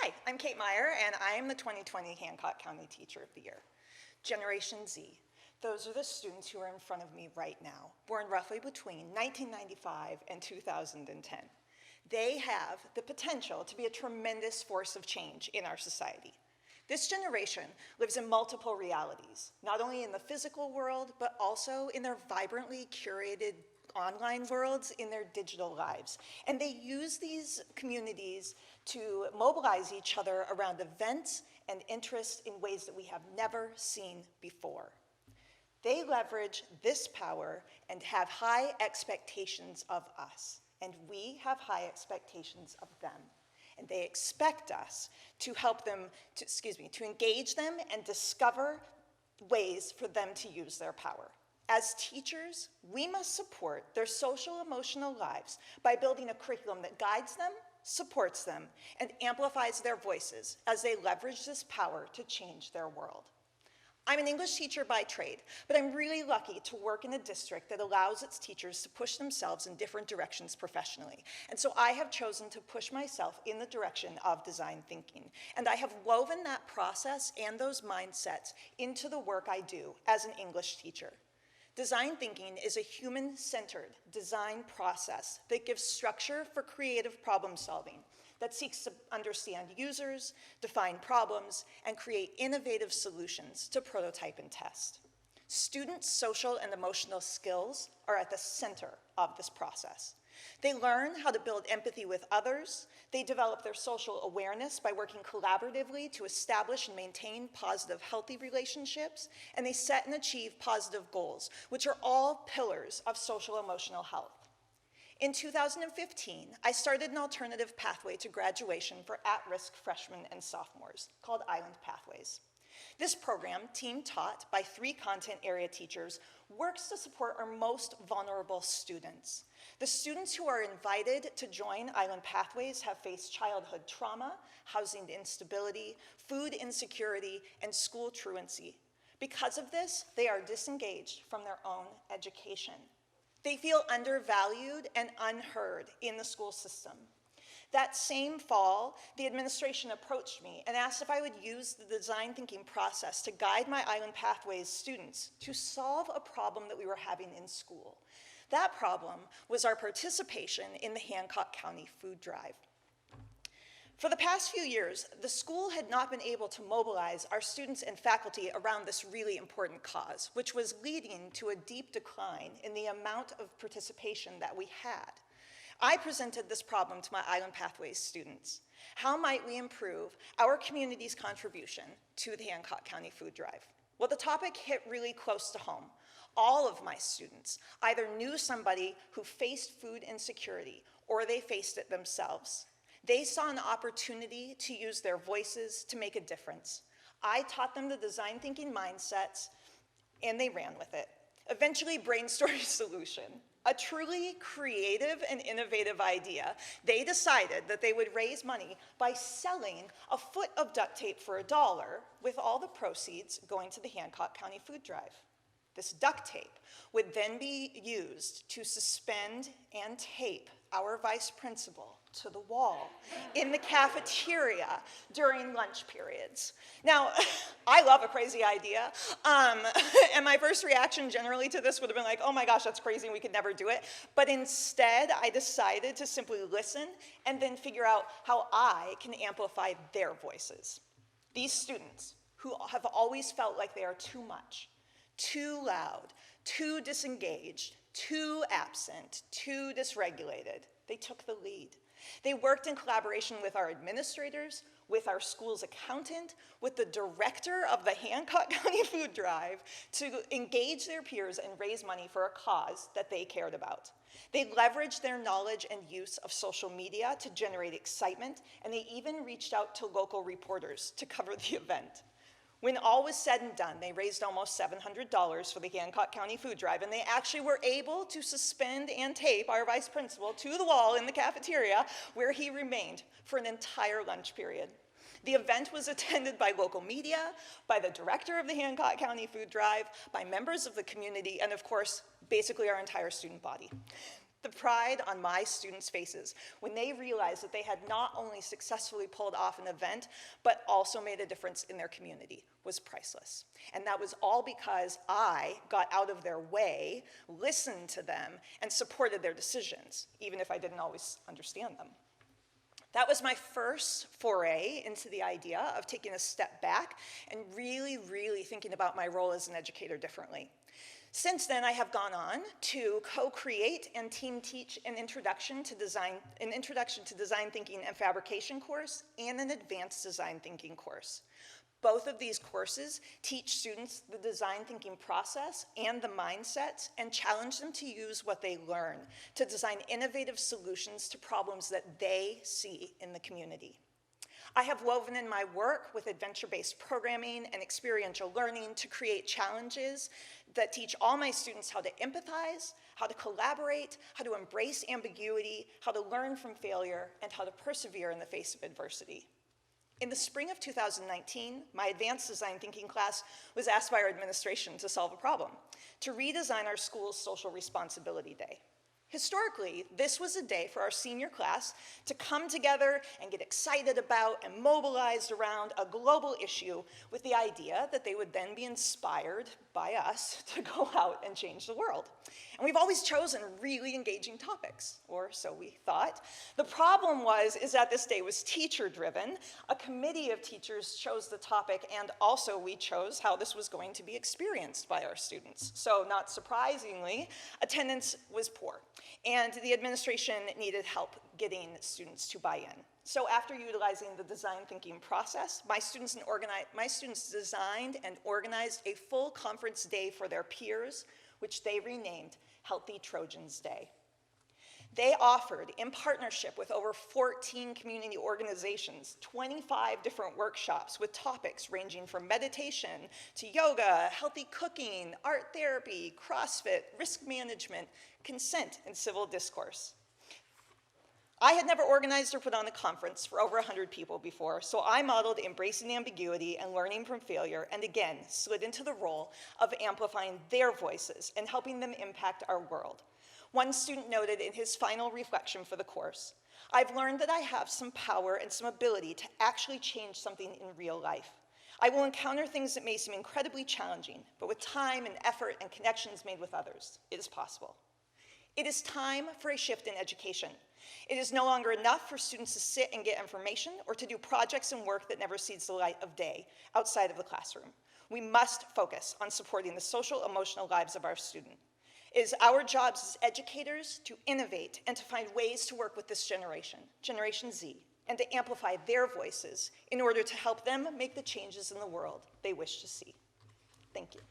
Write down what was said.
Hi, I'm Kate Meyer, and I am the 2020 Hancock County Teacher of the Year. Generation Z, those are the students who are in front of me right now, born roughly between 1995 and 2010. They have the potential to be a tremendous force of change in our society. This generation lives in multiple realities, not only in the physical world, but also in their vibrantly curated online worlds in their digital lives. And they use these communities to mobilize each other around events and interests in ways that we have never seen before. They leverage this power and have high expectations of us, and we have high expectations of them. And they expect us to help them, to engage them and discover ways for them to use their power. As teachers, we must support their social emotional lives by building a curriculum that guides them, supports them, and amplifies their voices as they leverage this power to change their world. I'm an English teacher by trade, but I'm really lucky to work in a district that allows its teachers to push themselves in different directions professionally. And so I have chosen to push myself in the direction of design thinking. And I have woven that process and those mindsets into the work I do as an English teacher. Design thinking is a human-centered design process that gives structure for creative problem solving, that seeks to understand users, define problems, and create innovative solutions to prototype and test. Students' social and emotional skills are at the center of this process. They learn how to build empathy with others, they develop their social awareness by working collaboratively to establish and maintain positive, healthy relationships, and they set and achieve positive goals, which are all pillars of social emotional health. In 2015, I started an alternative pathway to graduation for at-risk freshmen and sophomores called Island Pathways. This program, team taught by 3 content area teachers, works to support our most vulnerable students. The students who are invited to join Island Pathways have faced childhood trauma, housing instability, food insecurity, and school truancy. Because of this, they are disengaged from their own education. They feel undervalued and unheard in the school system. That same fall, the administration approached me and asked if I would use the design thinking process to guide my Island Pathways students to solve a problem that we were having in school. That problem was our participation in the Hancock County Food Drive. For the past few years, the school had not been able to mobilize our students and faculty around this really important cause, which was leading to a deep decline in the amount of participation that we had. I presented this problem to my Island Pathways students. How might we improve our community's contribution to the Hancock County Food Drive? Well, the topic hit really close to home. All of my students either knew somebody who faced food insecurity or they faced it themselves. They saw an opportunity to use their voices to make a difference. I taught them the design thinking mindsets, and they ran with it. Eventually brainstorming a solution, a truly creative and innovative idea. They decided that they would raise money by selling a foot of duct tape for $1, with all the proceeds going to the Hancock County Food Drive. This duct tape would then be used to suspend and tape our vice principal to the wall in the cafeteria during lunch periods. Now, I love a crazy idea, and my first reaction generally to this would have been like, oh my gosh, that's crazy, we could never do it. But instead, I decided to simply listen and then figure out how I can amplify their voices. These students, who have always felt like they are too much, too loud, too disengaged, too absent, too dysregulated, they took the lead. They worked in collaboration with our administrators, with our school's accountant, with the director of the Hancock County Food Drive to engage their peers and raise money for a cause that they cared about. They leveraged their knowledge and use of social media to generate excitement, and they even reached out to local reporters to cover the event. When all was said and done, they raised almost $700 for the Hancock County Food Drive, and they actually were able to suspend and tape our vice principal to the wall in the cafeteria, where he remained for an entire lunch period. The event was attended by local media, by the director of the Hancock County Food Drive, by members of the community, and of course, basically our entire student body. The pride on my students' faces when they realized that they had not only successfully pulled off an event, but also made a difference in their community was priceless. And that was all because I got out of their way, listened to them, and supported their decisions, even if I didn't always understand them. That was my first foray into the idea of taking a step back and really, really thinking about my role as an educator differently. Since then, I have gone on to co-create and team teach an introduction to design thinking and fabrication course and an advanced design thinking course. Both of these courses teach students the design thinking process and the mindsets and challenge them to use what they learn to design innovative solutions to problems that they see in the community. I have woven in my work with adventure-based programming and experiential learning to create challenges that teach all my students how to empathize, how to collaborate, how to embrace ambiguity, how to learn from failure, and how to persevere in the face of adversity. In the spring of 2019, my advanced design thinking class was asked by our administration to solve a problem, to redesign our school's social responsibility day. Historically, this was a day for our senior class to come together and get excited about and mobilized around a global issue with the idea that they would then be inspired by us to go out and change the world. And we've always chosen really engaging topics, or so we thought. The problem is that this day was teacher-driven. A committee of teachers chose the topic, and also we chose how this was going to be experienced by our students. So not surprisingly, attendance was poor, and the administration needed help getting students to buy in. So after utilizing the design thinking process, my students designed and organized a full conference day for their peers, which they renamed Healthy Trojans Day. They offered, in partnership with over 14 community organizations, 25 different workshops with topics ranging from meditation to yoga, healthy cooking, art therapy, CrossFit, risk management, consent, and civil discourse. I had never organized or put on a conference for over 100 people before, so I modeled embracing ambiguity and learning from failure, and again, slid into the role of amplifying their voices and helping them impact our world. One student noted in his final reflection for the course, "I've learned that I have some power and some ability to actually change something in real life. I will encounter things that may seem incredibly challenging, but with time and effort and connections made with others, it is possible." It is time for a shift in education. It is no longer enough for students to sit and get information or to do projects and work that never sees the light of day outside of the classroom. We must focus on supporting the social, emotional lives of our students. It is our jobs as educators to innovate and to find ways to work with this generation, Generation Z, and to amplify their voices in order to help them make the changes in the world they wish to see. Thank you.